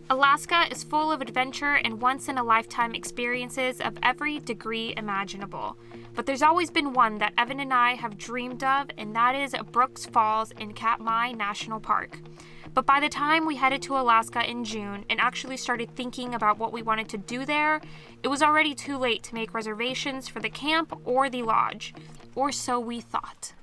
Alaska is full of adventure and once-in-a-lifetime experiences of every degree imaginable. But there's always been one that Evan and I have dreamed of, and that is Brooks Falls in Katmai National Park. But by the time we headed to Alaska in June and actually started thinking about what we wanted to do there, it was already too late to make reservations for the camp or the lodge. Or so we thought.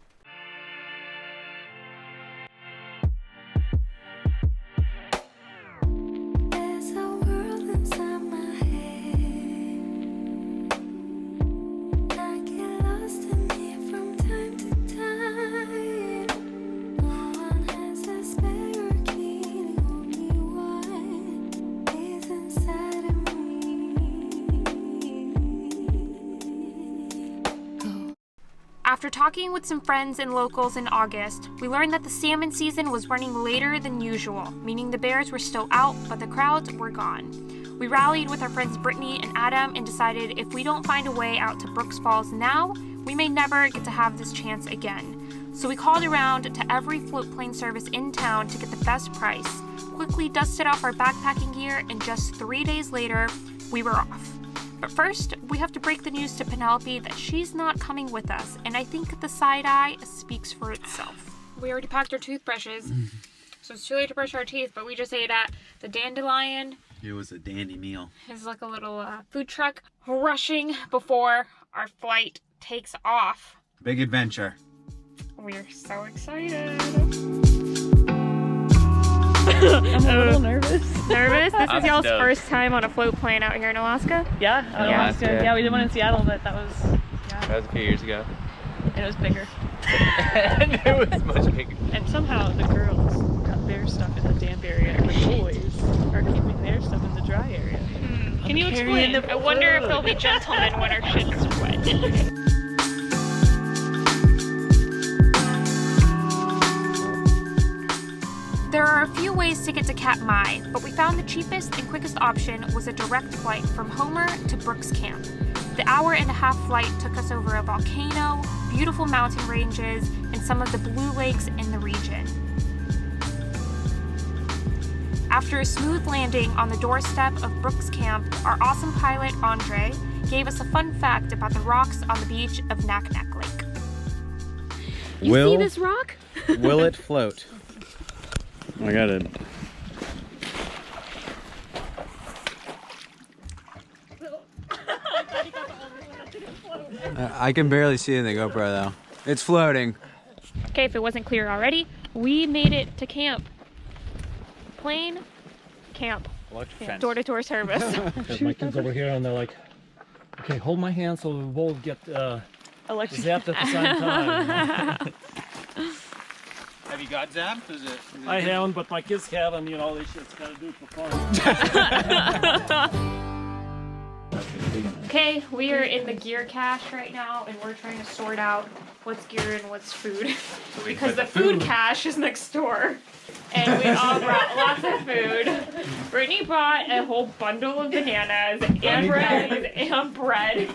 After talking with some friends and locals in August, we learned that the salmon season was running later than usual, meaning the bears were still out, but the crowds were gone. We rallied with our friends Brittany and Adam and decided if we don't find a way out to Brooks Falls now, we may never get to have this chance again. So we called around to every float plane service in town to get the best price, quickly dusted off our backpacking gear, and just 3 days later, we were off. But first, we have to break the news to Penelope that she's not coming with us, and I think the side eye speaks for itself. We already packed our toothbrushes, so it's too late to brush our teeth, but we just ate at the Dandelion. It was a dandy meal. It's like a little food truck, rushing before our flight takes off. Big adventure. We're so excited. I'm a little nervous. Nervous? This is y'all's stoked. first time on a float plane out here in Alaska? Yeah, Alaska. Yeah, we did one in Seattle, but that was That was a few years ago. and it was bigger. And it was much bigger. And somehow the girls got their stuff in the damp area, and the boys are keeping their stuff in the dry area. Can you explain? I wonder if they'll be gentlemen when our shit's wet. There are a few ways to get to Katmai, but we found the cheapest and quickest option was a direct flight from Homer to Brooks Camp. The hour-and-a-half flight took us over a volcano, beautiful mountain ranges, and some of the blue lakes in the region. After a smooth landing on the doorstep of Brooks Camp, our awesome pilot, Andre, gave us a fun fact about the rocks on the beach of Naknek Lake. You see this rock? Will it float? I got it. I can barely see it in the GoPro though. It's floating. Okay, if it wasn't clear already, we made it to camp. Plane, camp. Door-to-door service. My kids over here and they're like, okay, hold my hand so we both get zapped at the same time. Have you got zapped? Is it I haven't, but my kids have, and you know, they just gotta do it for fun. Okay, we are in the gear cache right now, and we're trying to sort out what's gear and what's food. Because the food cache is next door. And we all brought lots of food. Brittany brought a whole bundle of bananas and rice and bread.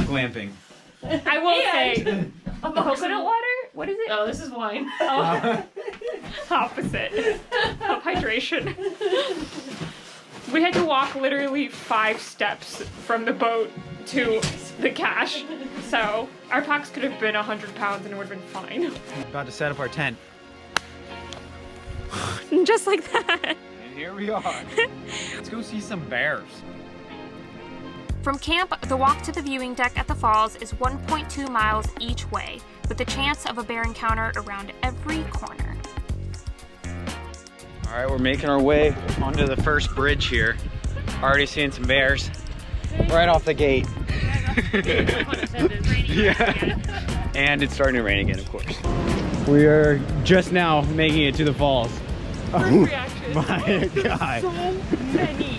glamping? I will say, coconut water? What is it? Oh, this is wine. Oh. Opposite of hydration. We had to walk literally 5 steps from the boat to the cache. So our packs could have been 100 pounds and it would have been fine. About to set up our tent. Just like that. And here we are. Let's go see some bears. From camp, the walk to the viewing deck at the falls is 1.2 miles each way, with the chance of a bear encounter around every corner. All right, we're making our way onto the first bridge here. Already seeing some bears right off the gate. Yeah. And it's starting to rain again, of course. We are just now making it to the falls. First reaction. My God. So many.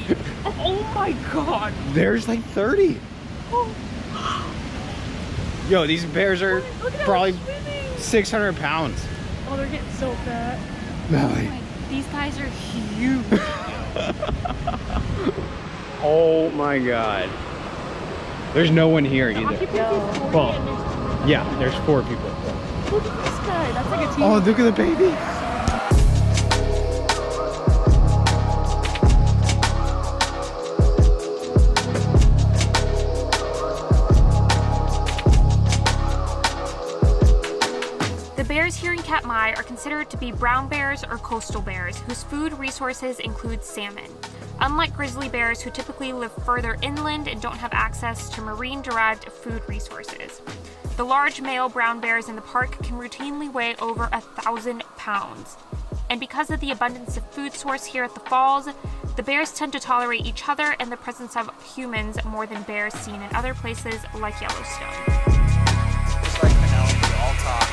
Oh my God. There's like 30. Oh. Yo, these bears are Look at probably how they're swimming. 600 pounds. Oh, they're getting so fat. These guys are huge. Oh my God. There's no one here either. Well, yeah, there's 4 people. Look at this guy. That's like a team. Oh, look at the baby. The bears here in Katmai are considered to be brown bears or coastal bears, whose food resources include salmon. Unlike grizzly bears, who typically live further inland and don't have access to marine-derived food resources. The large male brown bears in the park can routinely weigh over 1,000 pounds. And because of the abundance of food source here at the falls, the bears tend to tolerate each other and the presence of humans more than bears seen in other places like Yellowstone. Just like Penelope, all talk.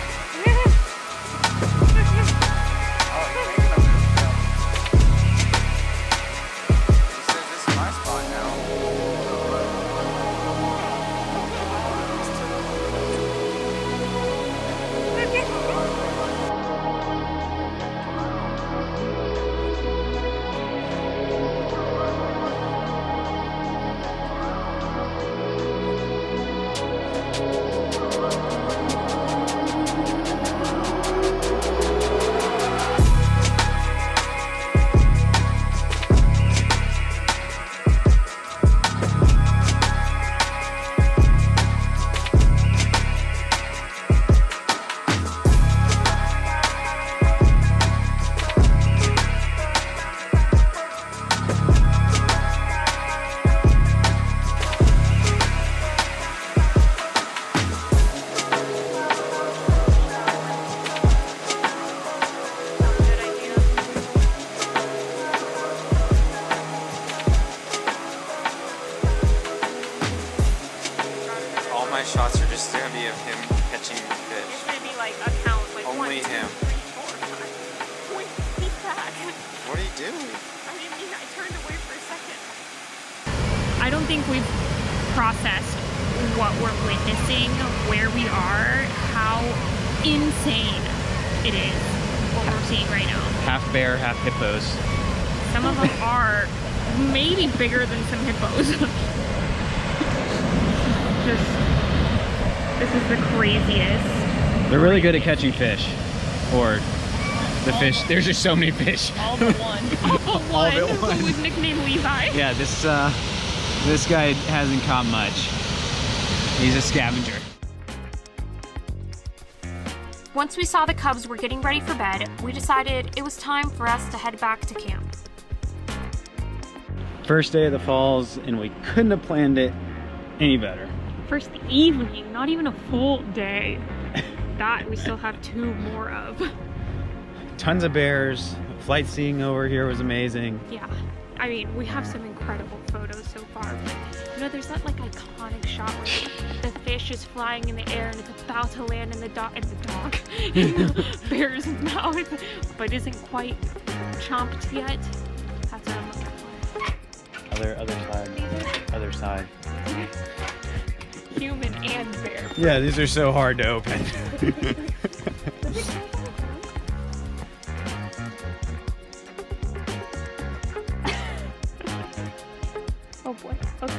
My shots are just gonna be of him catching fish. It's gonna be like a count, like Only 1, 2, him. 3, 4, 5. Wait, he's back. What are you doing? I didn't mean I turned away for a second. I don't think we've processed what we're witnessing, where we are, how insane it is what we're seeing right now. Half bear, half hippos. Some of them are maybe bigger than some hippos. This is the craziest. They're really good at catching fish. Or the fish. There's just so many fish. All but one. All but one. Who was nicknamed Levi. Yeah, this guy hasn't caught much. He's a scavenger. Once we saw the cubs were getting ready for bed, we decided it was time for us to head back to camp. First day of the falls, and we couldn't have planned it any better. First evening, not even a full day. That we still have 2 more of. Tons of bears. Flight seeing over here was amazing. Yeah, I mean, we have some incredible photos so far. But, you know, there's that like iconic shot where the fish is flying in the air and it's about to land in the bear's mouth, but isn't quite chomped yet. That's what I'm looking for. Other side. Human and bear. Yeah, these are so hard to open. Oh boy. Okay.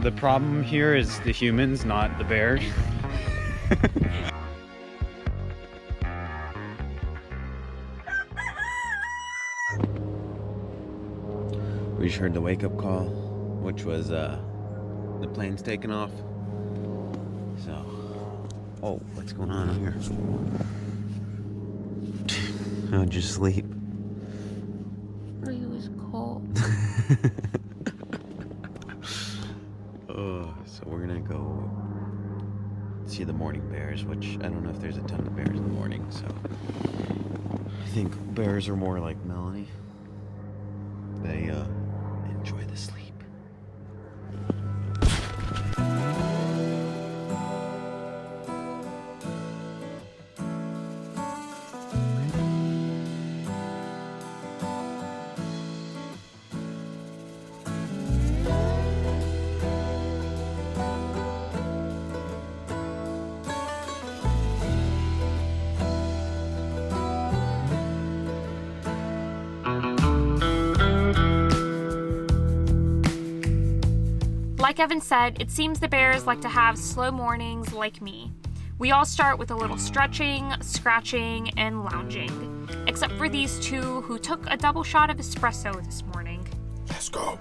The problem here is the humans, not the bears. We just heard the wake-up call, which was the plane's taking off. So, oh, what's going on here? How'd you sleep? It was cold. So we're gonna go see the morning bears, which I don't know if there's a ton of bears in the morning, so I think bears are more like Melanie. They enjoy the sleep. Like Evan said, it seems the bears like to have slow mornings like me. We all start with a little stretching, scratching, and lounging. Except for these 2 who took a double shot of espresso this morning. Let's go.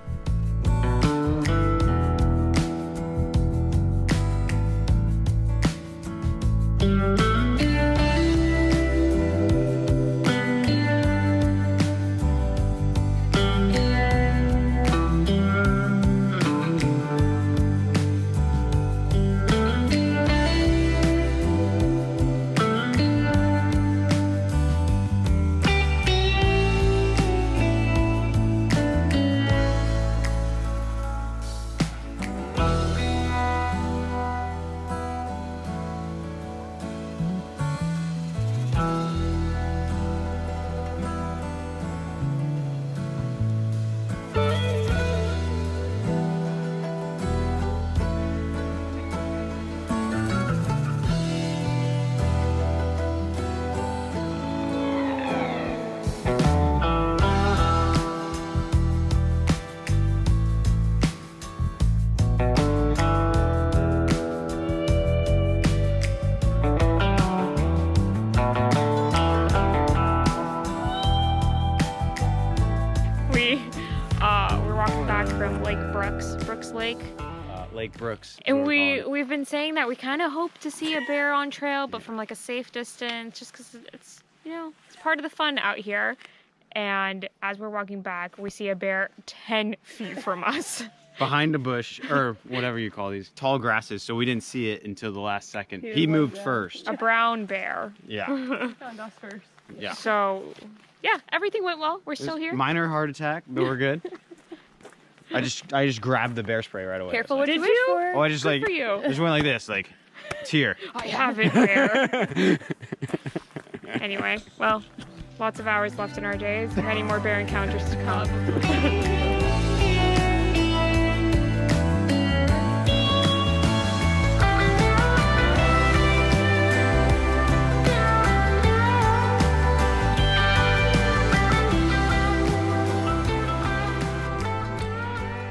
Lake Brooks. And we've been saying that we kind of hope to see a bear on trail, but from like a safe distance, just because it's, you know, it's part of the fun out here. And as we're walking back, we see a bear 10 feet from us. Behind a bush, or whatever you call these, tall grasses, so we didn't see it until the last second. He moved first. A brown bear. Yeah. Found us first. Yeah. So, yeah, everything went well. We're still here. Minor heart attack, but we're good. I just grabbed the bear spray right away. Careful what you wish for. Oh, I just Good like, for you. I just went like this, like, it's here. I have it, bear. Anyway, well, lots of hours left in our days. Many more bear encounters to come.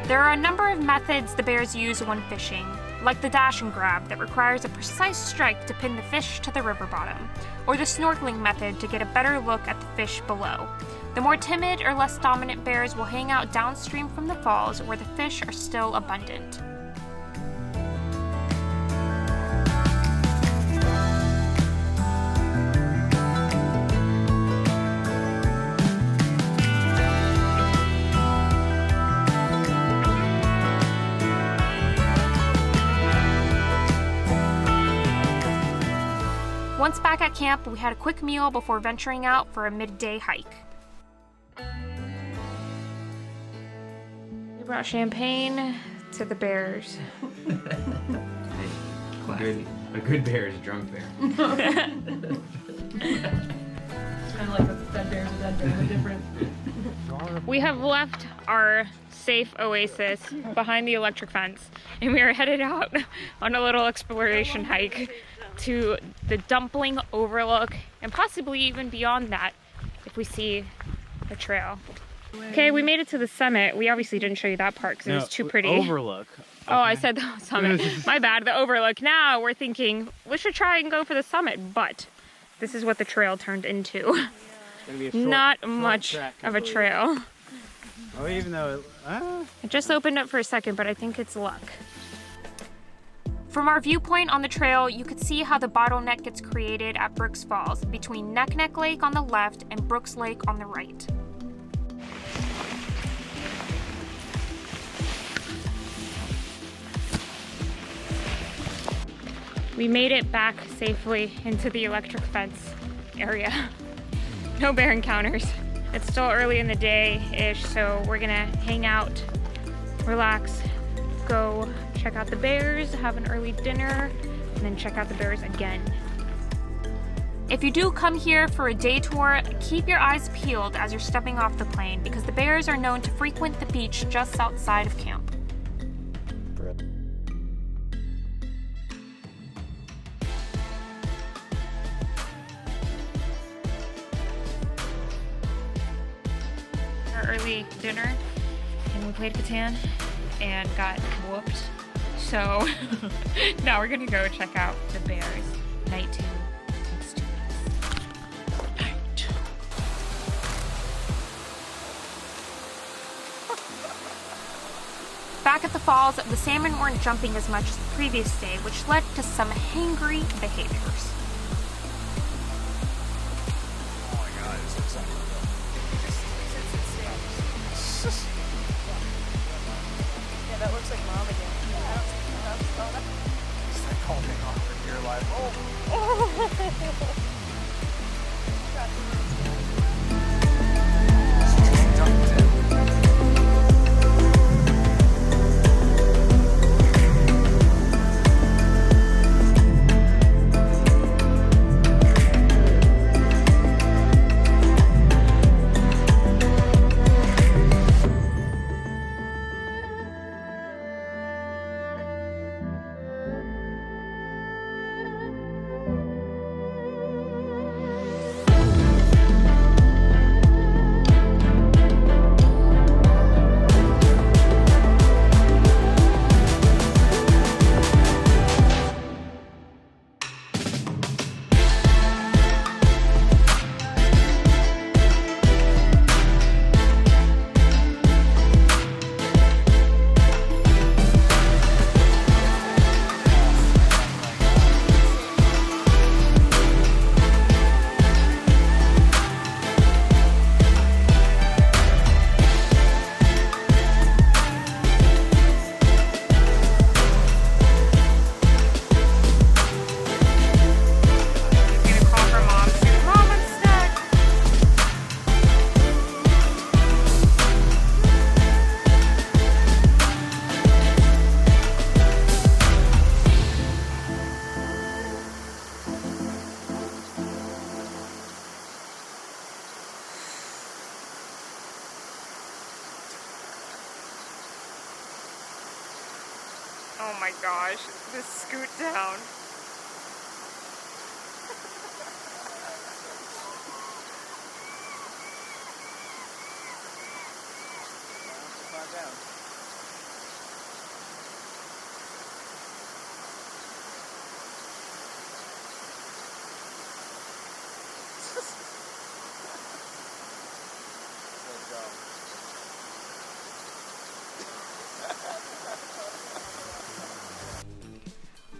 There are a number of methods the bears use when fishing, like the dash and grab that requires a precise strike to pin the fish to the river bottom, or the snorkeling method to get a better look at the fish below. The more timid or less dominant bears will hang out downstream from the falls where the fish are still abundant. Once back at camp, we had a quick meal before venturing out for a midday hike. We brought champagne to the bears. A good bear is a drunk bear. Kind of like a dead bear's a dead bear, but different. We have left our safe oasis behind the electric fence, and we are headed out on a little exploration hike to the Dumpling Overlook, and possibly even beyond that if we see a trail. Okay, we made it to the summit. We obviously didn't show you that part because it was too pretty. Overlook. Oh, I said the summit. My bad, the overlook. Now we're thinking we should try and go for the summit, but this is what the trail turned into. Not much of a trail. Oh, even though It just opened up for a second, but I think it's luck. From our viewpoint on the trail, you could see how the bottleneck gets created at Brooks Falls between Neck Neck Lake on the left and Brooks Lake on the right. We made it back safely into the electric fence area. No bear encounters. It's still early in the day-ish, so we're gonna hang out, relax, go check out the bears, have an early dinner, and then check out the bears again. If you do come here for a day tour, keep your eyes peeled as you're stepping off the plane because the bears are known to frequent the beach just outside of camp. Our early dinner, and we played Catan and got whooped. So now we're gonna go check out the bears. Night 2. Thanks to Back at the falls, the salmon weren't jumping as much as the previous day, which led to some hangry behaviors. Yeah, that looks like mom again. I don't think that's It's like holding on for dear life. my gosh, this scoot down.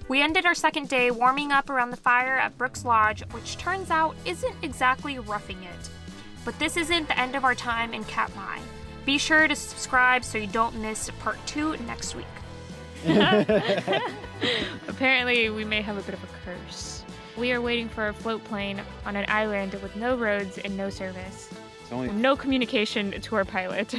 We ended our second day warming up around the fire at Brooks Lodge, which turns out isn't exactly roughing it. But this isn't the end of our time in Katmai. Be sure to subscribe so you don't miss part 2 next week. Apparently, we may have a bit of a curse. We are waiting for a float plane on an island with no roads and no service. It's only No communication to our pilot.